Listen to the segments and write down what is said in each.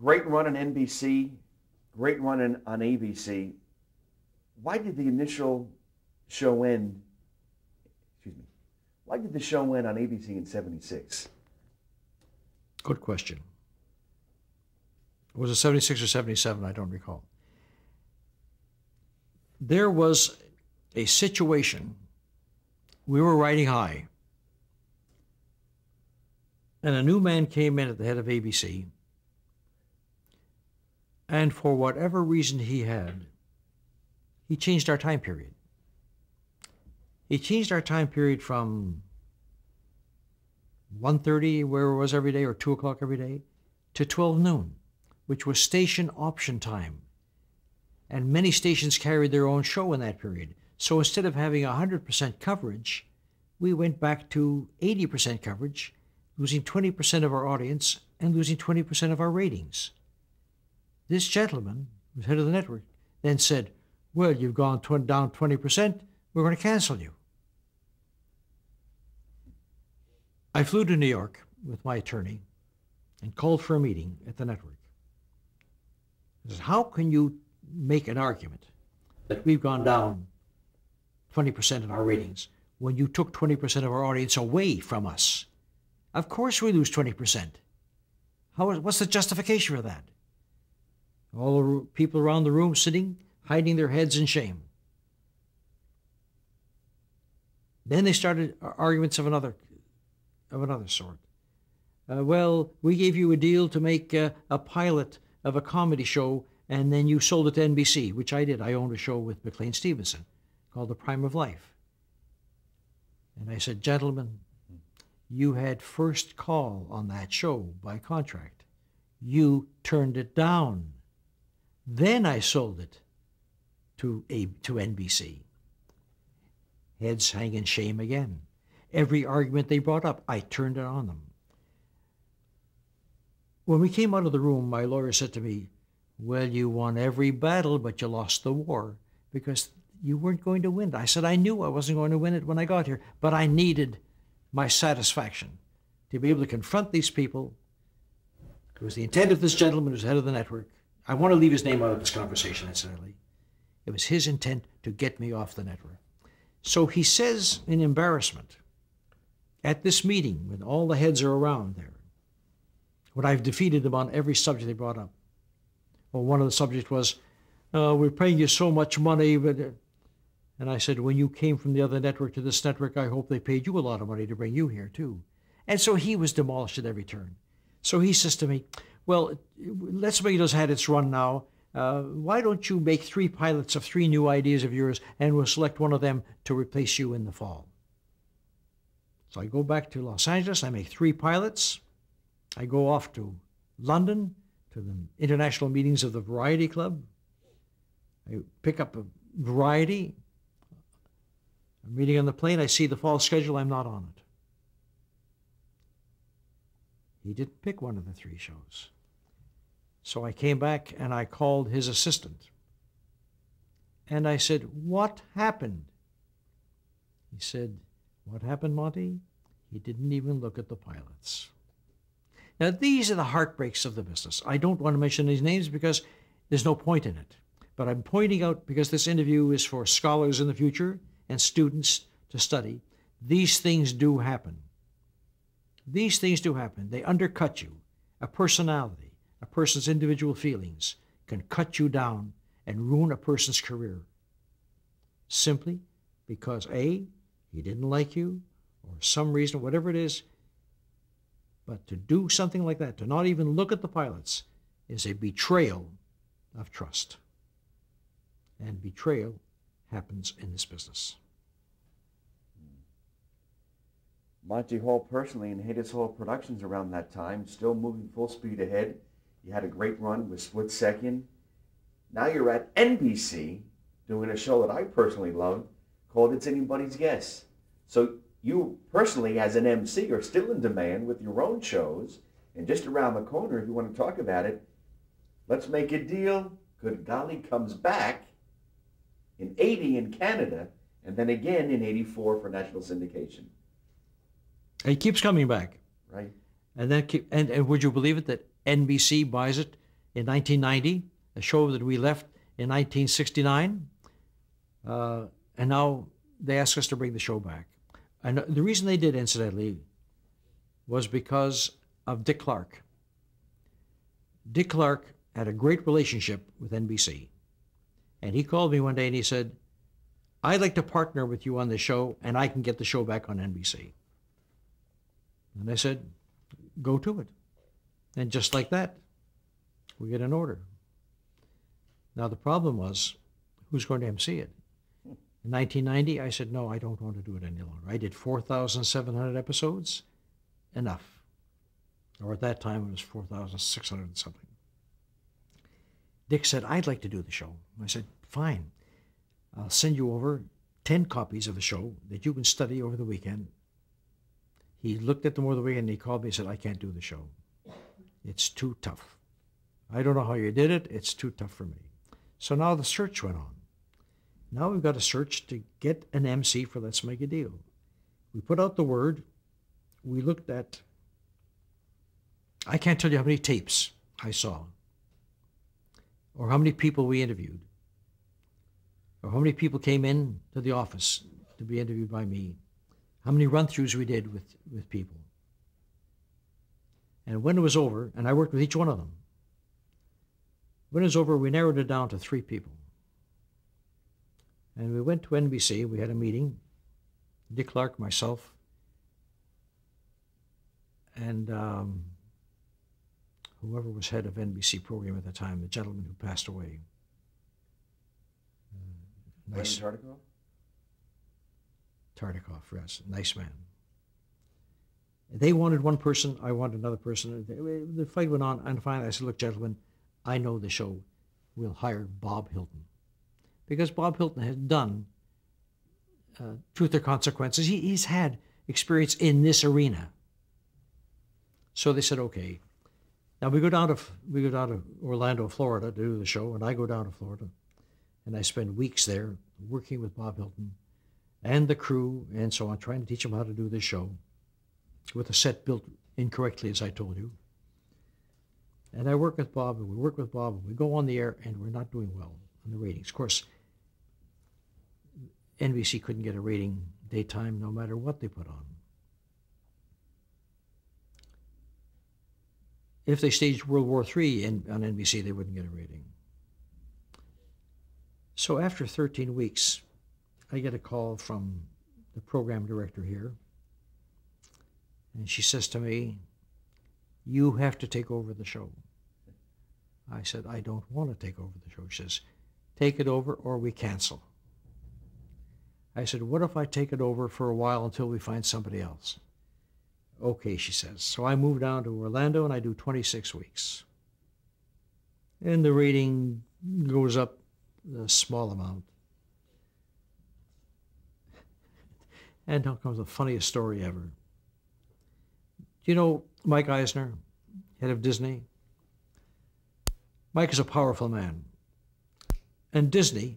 great run on NBC, great run on ABC. Why did the initial show end? Excuse me. Why did the show end on ABC in '76? Good question. Was it 76 or 77? I don't recall. There was a situation. We were riding high, and a new man came in at the head of ABC, and for whatever reason he had, he changed our time period. He changed our time period from 1:30, where it was every day, or 2 o'clock every day, to 12 noon, which was station option time. And many stations carried their own show in that period. So instead of having 100% coverage, we went back to 80% coverage, losing 20% of our audience and losing 20% of our ratings. This gentleman, who's head of the network, then said, well, you've gone down 20%, we're going to cancel you. I flew to New York with my attorney and called for a meeting at the network. I said, how can you make an argument that we've gone down 20% in our ratings when you took 20% of our audience away from us? Of course we lose 20%. What's the justification for that? All the people around the room sitting, hiding their heads in shame. Then they started arguments of another sort. Well, we gave you a deal to make a pilot of a comedy show, and then you sold it to NBC, which I did. I owned a show with McLean Stevenson called The Prime of Life. And I said, gentlemen, you had first call on that show by contract. You turned it down. Then I sold it to NBC. Heads hang in shame again. Every argument they brought up, I turned it on them. When we came out of the room, my lawyer said to me, well, you won every battle, but you lost the war because you weren't going to win it. I said, I knew I wasn't going to win it when I got here, but I needed my satisfaction to be able to confront these people. It was the intent of this gentleman who's head of the network. I want to leave his name out of this conversation, incidentally. It was his intent to get me off the network. So he says in embarrassment, at this meeting, when all the heads are around there, when I've defeated them on every subject they brought up. Well, one of the subjects was, we're paying you so much money, but... And I said, when you came from the other network to this network, I hope they paid you a lot of money to bring you here, too. And so he was demolished at every turn. So he says to me, well, let's make those had its run now. Why don't you make 3 pilots of 3 new ideas of yours, and we'll select one of them to replace you in the fall. So I go back to Los Angeles, I make 3 pilots. I go off to London, to the international meetings of the Variety Club. I pick up a Variety. I'm reading on the plane, I see the fall schedule, I'm not on it. He didn't pick one of the 3 shows. So I came back and I called his assistant. And I said, what happened? He said, what happened, Monty? He didn't even look at the pilots. Now, these are the heartbreaks of the business. I don't want to mention these names because there's no point in it. But I'm pointing out, because this interview is for scholars in the future and students to study, these things do happen. These things do happen. They undercut you. A personality, a person's individual feelings can cut you down and ruin a person's career. Simply because A, he didn't like you, or some reason, whatever it is. But to do something like that, to not even look at the pilots, is a betrayal of trust. And betrayal happens in this business. Monty Hall personally and Hayes Hall Productions around that time, still moving full speed ahead. You had a great run with Split Second. Now you're at NBC doing a show that I personally loved called It's Anybody's Guess. So you personally, as an MC, are still in demand with your own shows. And just around the corner, if you want to talk about it, Let's Make a Deal, Good Golly comes back in '80 in Canada, and then again in '84 for national syndication. It keeps coming back. Right. And then and would you believe it that NBC buys it in 1990, a show that we left in 1969, and now they asked us to bring the show back. And the reason they did, incidentally, was because of Dick Clark. Dick Clark had a great relationship with NBC. And he called me one day and he said, I'd like to partner with you on the show and I can get the show back on NBC. And I said, go to it. And just like that, we get an order. Now the problem was, who's going to MC it? In 1990, I said, no, I don't want to do it any longer. I did 4,700 episodes, enough. Or at that time, it was 4,600 and something. Dick said, I'd like to do the show. I said, fine. I'll send you over 10 copies of the show that you can study over the weekend. He looked at them over the weekend and he called me and said, I can't do the show. It's too tough. I don't know how you did it. It's too tough for me. So now the search went on. Now we've got a search to get an MC for Let's Make a Deal. We put out the word. We looked at, I can't tell you how many tapes I saw, or how many people we interviewed, or how many people came in to the office to be interviewed by me, how many run-throughs we did with people. And when it was over, and I worked with each one of them, when it was over, we narrowed it down to 3 people. And we went to NBC, we had a meeting, Dick Clark, myself, and whoever was head of NBC program at the time, the gentleman who passed away. Nice. Tartikoff? Tartikoff, yes, nice man. They wanted one person, I wanted another person. The fight went on, and finally I said, look, gentlemen, I know the show. We'll hire Bob Hilton. Because Bob Hilton had done Truth or Consequences. He's had experience in this arena. So they said, okay. Now we go down to Orlando, Florida to do the show, and I go down to Florida. And I spend weeks there working with Bob Hilton and the crew and so on, trying to teach them how to do this show with a set built incorrectly, as I told you. And I work with Bob, and we work with Bob, and we go on the air, and we're not doing well on the ratings. Of course, NBC couldn't get a rating daytime no matter what they put on. If they staged World War III on NBC, they wouldn't get a rating. So after 13 weeks, I get a call from the program director here, and she says to me, you have to take over the show. I said, I don't want to take over the show. She says, take it over or we cancel. I said, what if I take it over for a while until we find somebody else? Okay, she says. So I move down to Orlando and I do 26 weeks. And the rating goes up a small amount. And now comes the funniest story ever. Do you know Mike Eisner, head of Disney? Mike is a powerful man. And Disney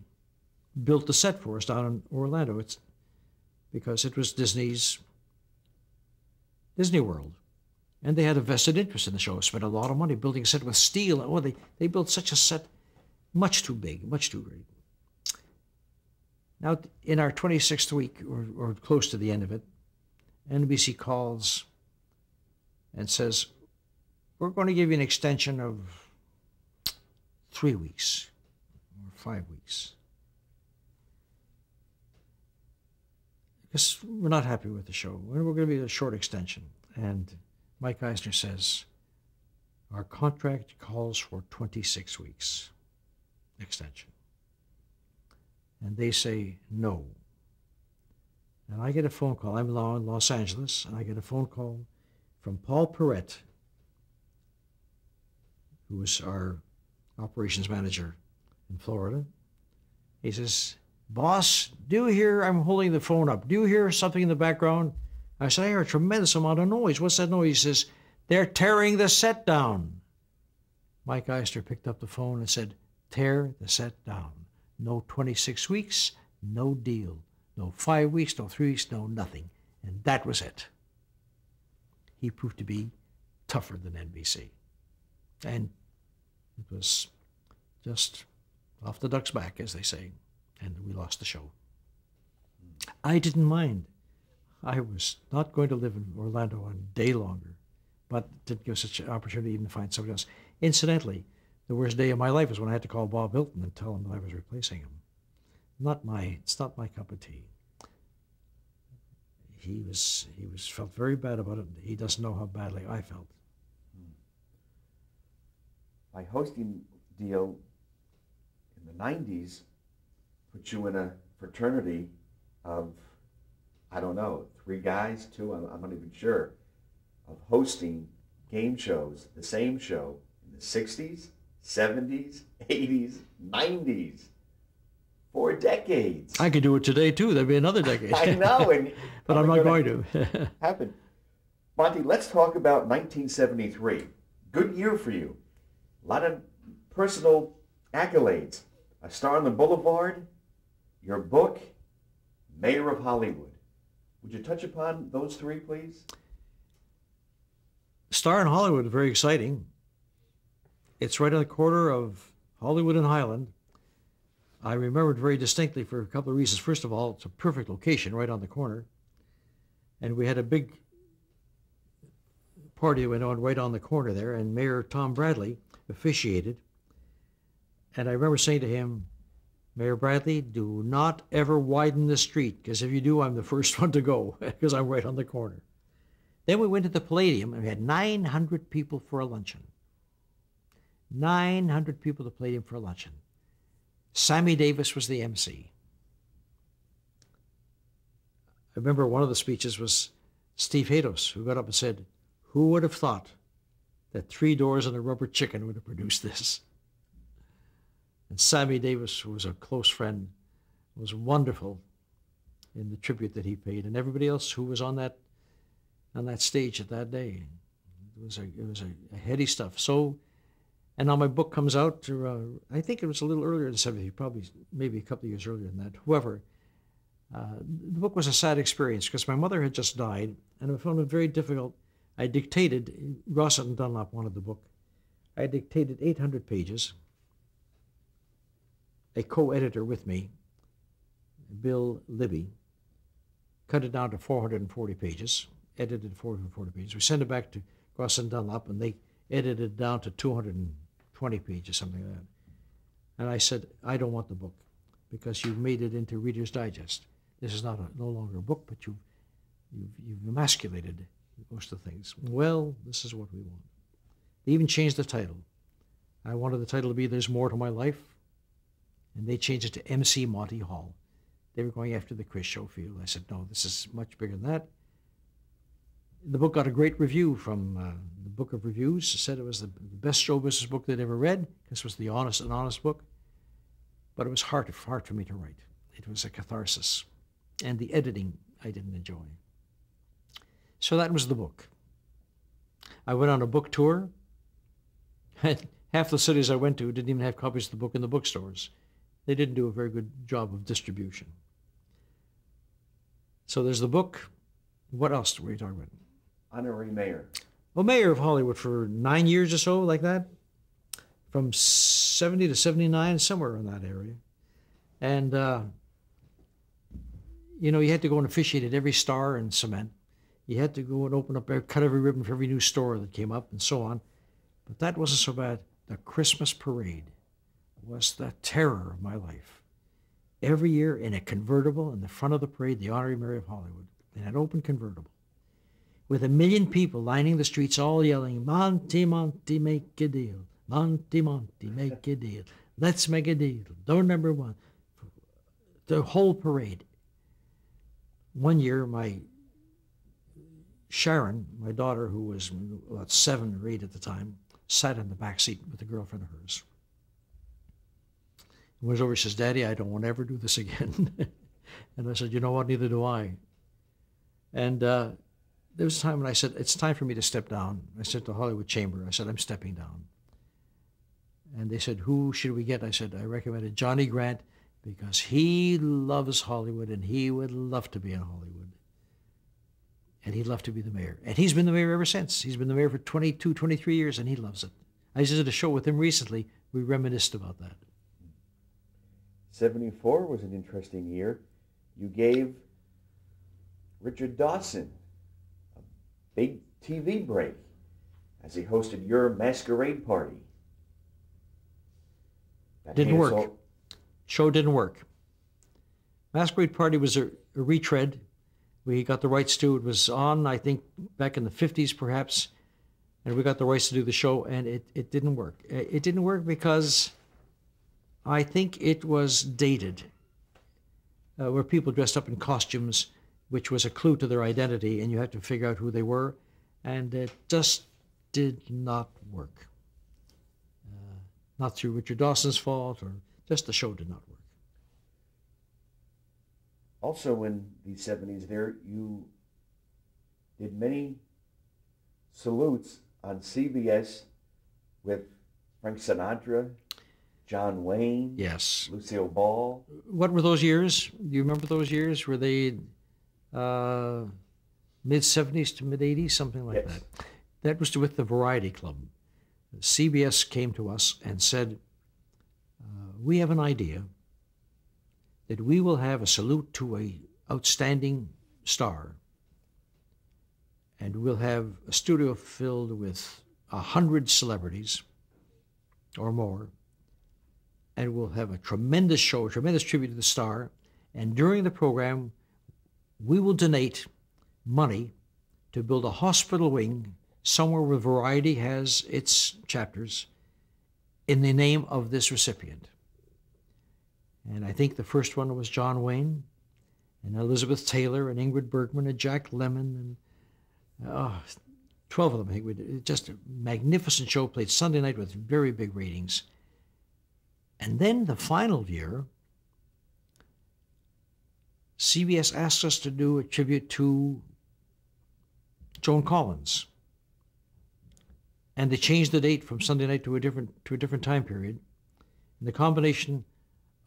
built the set for us down in Orlando. It's because it was Disney's Disney World. And they had a vested interest in the show, spent a lot of money building a set with steel. Oh, they built such a set, much too big, much too great. Now, in our 26th week, or close to the end of it, NBC calls and says, we're going to give you an extension of 3 weeks or 5 weeks. Because we're not happy with the show. We're going to be a short extension. And Mike Eisner says, our contract calls for 26 weeks extension. And they say no. And I get a phone call. I'm in Los Angeles, and I get a phone call from Paul Perrette, who was our operations manager in Florida. He says, boss, do you hear, I'm holding the phone up, do you hear something in the background? I said, I hear a tremendous amount of noise. What's that noise? He says, they're tearing the set down. Mike Eisner picked up the phone and said, tear the set down. No 26 weeks, no deal. No 5 weeks, no 3 weeks, no nothing. And that was it. He proved to be tougher than NBC. And It was just off the duck's back, as they say, and we lost the show. I didn't mind. I was not going to live in Orlando a day longer, but didn't give such an opportunity even to find somebody else. Incidentally, the worst day of my life was when I had to call Bob Hilton and tell him that I was replacing him. It's not my cup of tea. He felt very bad about it. He doesn't know how badly I felt. My hosting deal in the 90s put you in a fraternity of, I don't know, 3 guys, 2, I'm not even sure, of hosting game shows, the same show in the 60s, 70s, 80s, 90s, for decades. I could do it today too. There'd be another decade. I know, but I'm not going to. Happen. Monty, let's talk about 1973. Good year for you. A lot of personal accolades. A Star on the Boulevard, your book, Mayor of Hollywood. Would you touch upon those 3, please? Star in Hollywood is very exciting. It's right on the corner of Hollywood and Highland. I remember it very distinctly for a couple of reasons. First of all, it's a perfect location right on the corner. And we had a big party that went on right on the corner there, and Mayor Tom Bradley officiated. And I remember saying to him, Mayor Bradley, do not ever widen the street, because if you do, I'm the first one to go, because I'm right on the corner. Then we went to the Palladium, and we had 900 people for a luncheon. 900 people at the Palladium for a luncheon. Sammy Davis was the MC. I remember one of the speeches was Steve Hados, who got up and said, who would have thought that 3 doors and a rubber chicken would have produced this? And Sammy Davis, who was a close friend, was wonderful in the tribute that he paid, and everybody else who was on that stage at that day. It was a heady stuff. So, and now my book comes out, I think it was a little earlier than 70, probably maybe a couple of years earlier than that. However, the book was a sad experience because my mother had just died, and I found it very difficult. I dictated, Rossett and Dunlop wanted the book. I dictated 800 pages. A co-editor with me, Bill Libby, cut it down to 440 pages, edited 440 pages. We sent it back to Rossett and Dunlop, and they edited it down to 220 pages, something like that. And I said, I don't want the book because you've made it into Reader's Digest. This is no longer a book, but you've emasculated most of the things. Well, this is what we want. They even changed the title. I wanted the title to be There's More to My Life, and they changed it to MC Monty Hall. They were going after the Chris Schofield. I said, no, this is much bigger than that. The book got a great review from the Book of Reviews. It said it was the best show business book they'd ever read. This was an honest book. But it was hard for me to write. It was a catharsis. And the editing I didn't enjoy. So that was the book. I went on a book tour. Half the cities I went to didn't even have copies of the book in the bookstores. They didn't do a very good job of distribution. So there's the book. What else were you talking about? Honorary mayor. Well, mayor of Hollywood for 9 years or so, like that. From 70 to 79, somewhere in that area. And, you had to go and officiate at every Star and Cement. You had to go and open up, cut every ribbon for every new store that came up and so on. But that wasn't so bad. The Christmas parade was the terror of my life. Every year in a convertible in the front of the parade, the Honorary Mayor of Hollywood, in an open convertible, with 1 million people lining the streets all yelling, Monty, Monty, make a deal. Monty, Monty, make a deal. Let's make a deal. Door number 1. The whole parade. One year, my Sharon, my daughter, who was about 7 or 8 at the time, sat in the back seat with a girlfriend of hers. He was over, he says, Daddy, I don't want to ever do this again. And I said, you know what, neither do I. And there was a time when I said, it's time for me to step down. I said to the Hollywood Chamber, I said, I'm stepping down. And they said, who should we get? I said, I recommended Johnny Grant because he loves Hollywood and he would love to be in Hollywood. And he'd love to be the mayor. And he's been the mayor ever since. He's been the mayor for 22, 23 years and he loves it. I just did a show with him recently. We reminisced about that. 74 was an interesting year. You gave Richard Dawson a big TV break as he hosted your masquerade party. Didn't work. Show didn't work. Masquerade Party was a retread. We got the rights to it. Was on, I think, back in the 50s perhaps, and we got the rights to do the show, and it didn't work. It didn't work because I think it was dated, where people dressed up in costumes, which was a clue to their identity, and you had to figure out who they were, and it just did not work. Not through Richard Dawson's fault, or just the show did not work. Also in the 70s there, you did many salutes on CBS with Frank Sinatra, John Wayne, yes, Lucille Ball. What were those years? Do you remember those years? Were they mid-70s to mid-80s, something like Yes. that? That was with the Variety Club. CBS came to us and said, we have an idea that we will have a salute to a outstanding star, and we'll have a studio filled with 100 celebrities or more, and we'll have a tremendous show, a tremendous tribute to the star, and during the program, we will donate money to build a hospital wing somewhere where Variety has its chapters in the name of this recipient. And I think the first one was John Wayne, and Elizabeth Taylor, and Ingrid Bergman, and Jack Lemmon, and 12 of them. I think we did. Just a magnificent show, played Sunday night with very big ratings. And then the final year, CBS asked us to do a tribute to Joan Collins. And they changed the date from Sunday night to a different time period. And the combination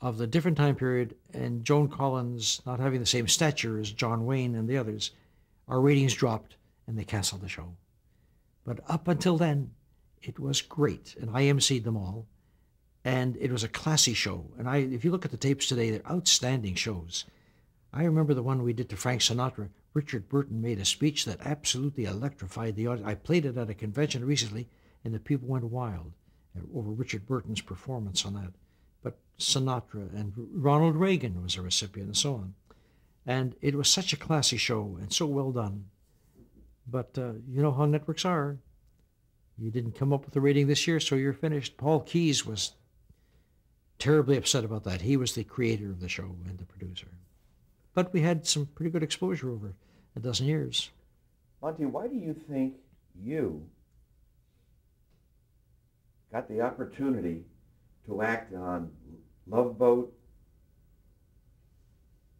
of the different time period and Joan Collins not having the same stature as John Wayne and the others, our ratings dropped and they canceled the show. But up until then, it was great, and I emceed them all, and it was a classy show. And if you look at the tapes today, they're outstanding shows. I remember the one we did to Frank Sinatra. Richard Burton made a speech that absolutely electrified the audience. I played it at a convention recently, and the people went wild over Richard Burton's performance on that. But Sinatra and Ronald Reagan was a recipient, and so on. And it was such a classy show and so well done. But you know how networks are. You didn't come up with a rating this year, so you're finished. Paul Keyes was terribly upset about that. He was the creator of the show and the producer. But we had some pretty good exposure over a dozen years. Monty, why do you think you got the opportunity to act on Love Boat,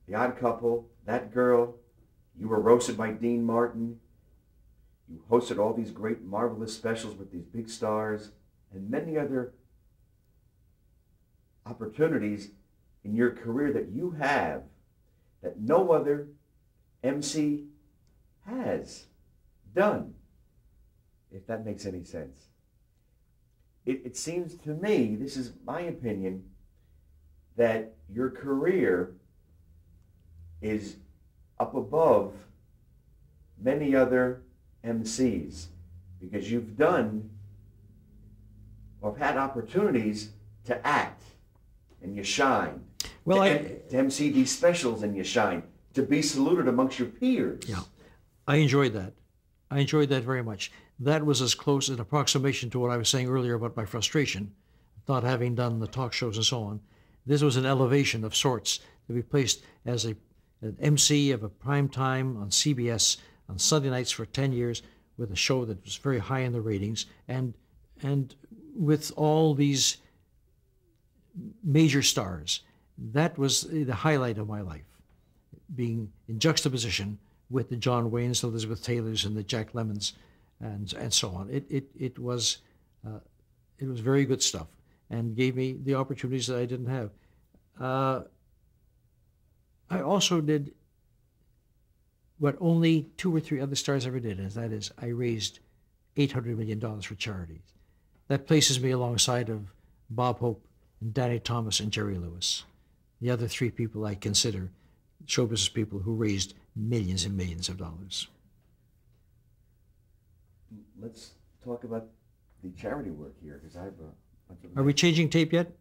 The Odd Couple, That Girl? You were roasted by Dean Martin. You hosted all these great, marvelous specials with these big stars and many other opportunities in your career that you have that no other MC has done, if that makes any sense. It seems to me, this is my opinion, that your career is up above many other MCs because you've done or had opportunities to act and you shine. Well, to MC these specials and you shine. To be saluted amongst your peers. Yeah, I enjoyed that. I enjoyed that very much. That was as close an approximation to what I was saying earlier about my frustration, not having done the talk shows and so on. This was an elevation of sorts to be placed as an MC of a prime time on CBS on Sunday nights for 10 years with a show that was very high in the ratings and with all these major stars. That was the highlight of my life, being in juxtaposition with the John Waynes, Elizabeth Taylors, and the Jack Lemmons, and so on. It was very good stuff, and gave me the opportunities that I didn't have. I also did what only 2 or 3 other stars ever did, and that is I raised $800 million for charities. that places me alongside of Bob Hope and Danny Thomas and Jerry Lewis. The other three people I consider show business people who raised millions and millions of dollars. Let's talk about the charity work here, because I've... Are we changing tape yet?